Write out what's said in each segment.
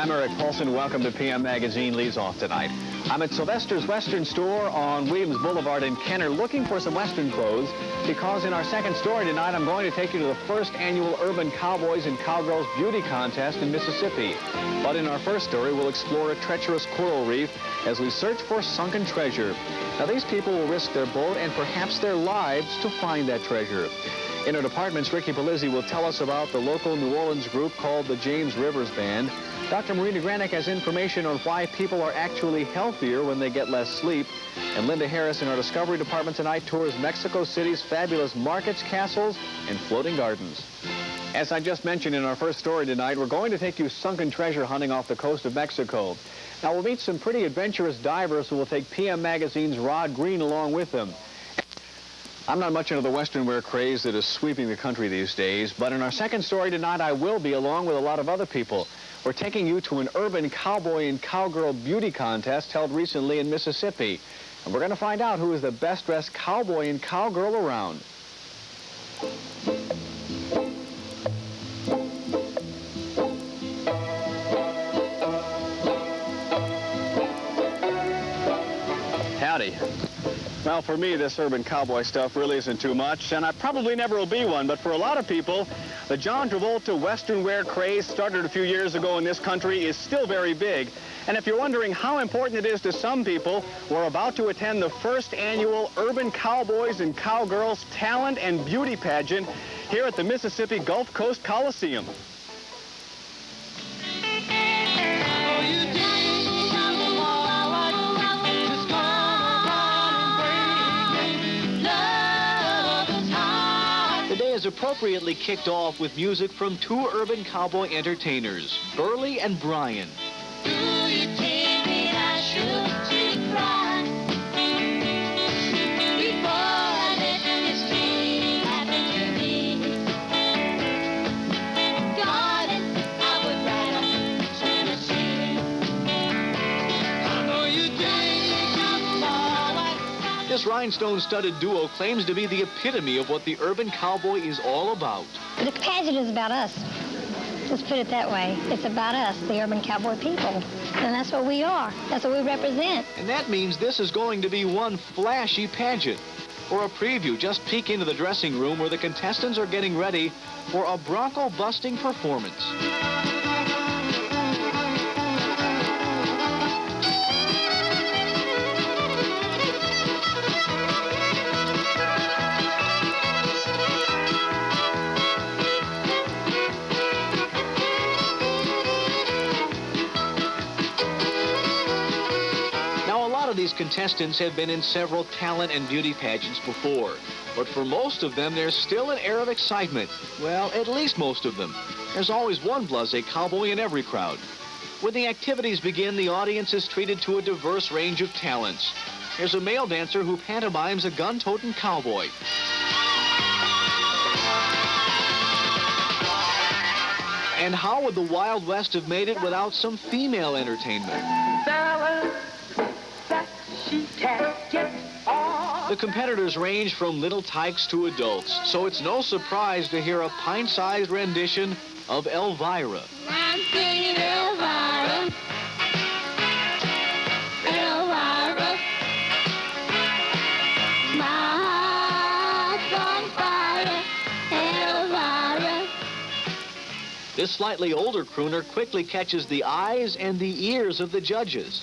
I'm Eric Paulsen. Welcome to PM Magazine Leads Off tonight. I'm at Sylvester's Western Store on Williams Boulevard in Kenner looking for some Western clothes because in our second story tonight, I'm going to take you to the first annual Urban Cowboys and Cowgirls Beauty Contest in Mississippi. But in our first story, we'll explore a treacherous coral reef as we search for sunken treasure. Now, these people will risk their boat and perhaps their lives to find that treasure. In our departments, Ricky Polizzi will tell us about the local New Orleans group called the James Rivers Band. Dr. Marina Granick has information on why people are actually healthier when they get less sleep. And Linda Harris in our Discovery Department tonight tours Mexico City's fabulous markets, castles, and floating gardens. As I just mentioned in our first story tonight, we're going to take you sunken treasure hunting off the coast of Mexico. Now, we'll meet some pretty adventurous divers who will take PM Magazine's Rod Green along with them. I'm not much into the Western wear craze that is sweeping the country these days, but in our second story tonight, I will be along with a lot of other people. We're taking you to an urban cowboy and cowgirl beauty contest held recently in Mississippi. And we're going to find out who is the best-dressed cowboy and cowgirl around. Howdy. Well, for me, this urban cowboy stuff really isn't too much, and I probably never will be one, but for a lot of people, the John Travolta Western wear craze started a few years ago in this country is still very big. And if you're wondering how important it is to some people, we're about to attend the first annual Urban Cowboys and Cowgirls Talent and Beauty Pageant here at the Mississippi Gulf Coast Coliseum. Is appropriately kicked off with music from two urban cowboy entertainers, Burley and Brian. Do you think that I should take pride before I let this thing happen to me? Darling, I would rather to the sea. I know you think this rhinestone-studded duo claims to be the epitome of what the urban cowboy is all about. The pageant is about us. Let's put it that way. It's about us, the urban cowboy people. And that's what we are. That's what we represent. And that means this is going to be one flashy pageant. For a preview, just peek into the dressing room where the contestants are getting ready for a bronco-busting performance. These contestants have been in several talent and beauty pageants before, but for most of them, there's still an air of excitement. Well, at least most of them. There's always one blasé cowboy in every crowd. When the activities begin, the audience is treated to a diverse range of talents. There's a male dancer who pantomimes a gun-toting cowboy. And how would the Wild West have made it without some female entertainment? The competitors range from little tykes to adults, so it's no surprise to hear a pint-sized rendition of Elvira. I'm singing Elvira, Elvira, my heart's on fire, Elvira. This slightly older crooner quickly catches the eyes and the ears of the judges.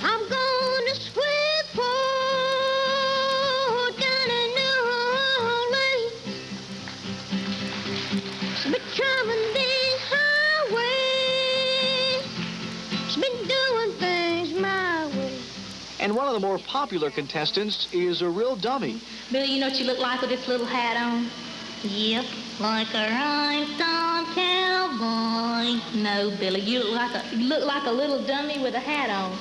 I'm gonna swim for down in New Orleans, but traveling these highways, been doing things my way. And one of the more popular contestants is a real dummy. Billy, you know what you look like with this little hat on? Yep, like a rhinestone cowboy. No, Billy, you look like a little dummy with a hat on.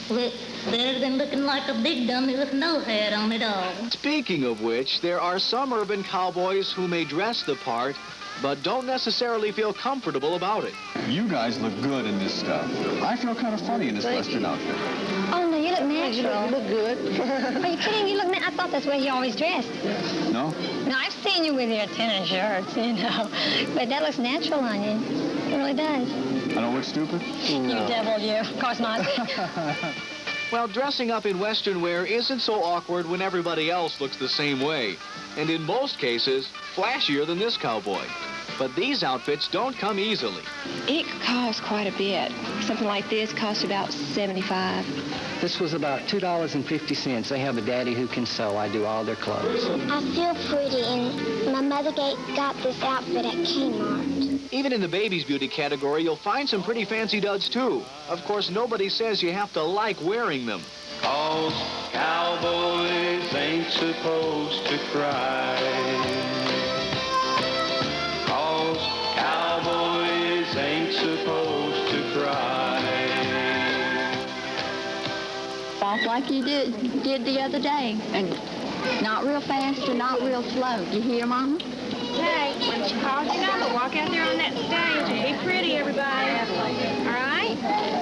Look, better than looking like a big dummy with no hat on at all. Speaking of which, there are some urban cowboys who may dress the part, but don't necessarily feel comfortable about it. You guys look good in this stuff. I feel kind of funny in this Western outfit. Oh, no, you look natural. You look good. Are you kidding? You look I thought that's the way you always dressed. No? No, I've seen you with your tennis shirts, you know. But that looks natural on you. It really does. I don't look stupid? You devil, you. Of course not. Well, dressing up in Western wear isn't so awkward when everybody else looks the same way. And in most cases, flashier than this cowboy. But these outfits don't come easily. It costs quite a bit. Something like this costs about $75. This was about $2.50. They have a daddy who can sew. I do all their clothes. I feel pretty, and my mother got this outfit at Kmart. Even in the baby's beauty category, you'll find some pretty fancy duds, too. Of course, nobody says you have to like wearing them. 'Cause cowboys ain't supposed to cry. 'Cause cowboys ain't supposed to cry. Walk like you did the other day. And not real fast or not real slow. You hear, Mama? Hey, when she calls your number, walk out there on that stage and be pretty, everybody. All right?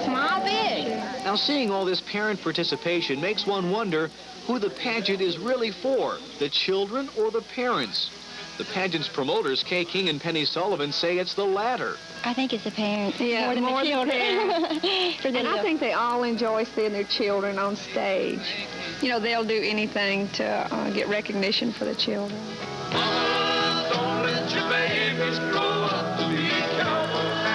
Smile big. Now, seeing all this parent participation makes one wonder who the pageant is really for, the children or the parents. The pageant's promoters, Kay King and Penny Sullivan, say it's the latter. I think it's the parents. Yeah, more than more the than children. For the And I think they all enjoy seeing their children on stage. You know, they'll do anything to get recognition for the children. Don't let your babies grow up to be cowboys.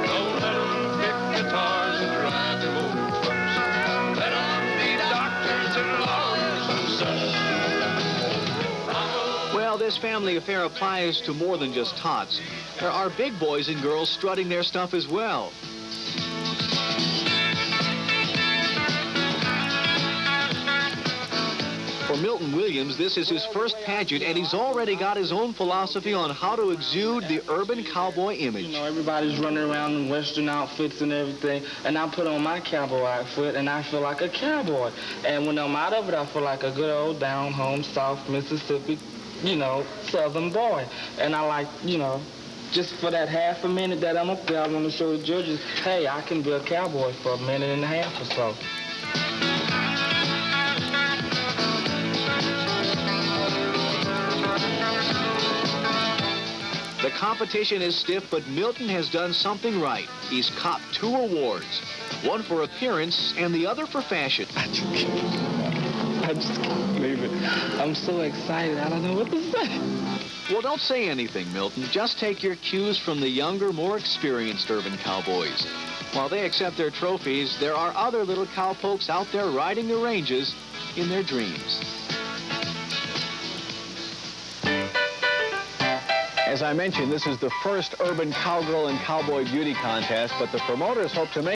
Don't let them pick guitars and drive their own trucks. Let them be doctors and lawyers and such. Well, this family affair applies to more than just tots. There are big boys and girls strutting their stuff as well. For Milton Williams, this is his first pageant, and he's already got his own philosophy on how to exude the urban cowboy image. You know, everybody's running around in Western outfits and everything, and I put on my cowboy outfit, and I feel like a cowboy. And when I'm out of it, I feel like a good old down-home South Mississippi, you know, Southern boy. And I like, you know, just for that half a minute that I'm up there, I want to show the judges, hey, I can be a cowboy for a minute and a half or so. The competition is stiff, but Milton has done something right. He's copped 2 awards, one for appearance and the other for fashion. I just can't believe it. I'm so excited, I don't know what to say. Well, don't say anything, Milton. Just take your cues from the younger, more experienced urban cowboys. While they accept their trophies, there are other little cowpokes out there riding the ranges in their dreams. As I mentioned, this is the first urban cowgirl and cowboy beauty contest, but the promoters hope to make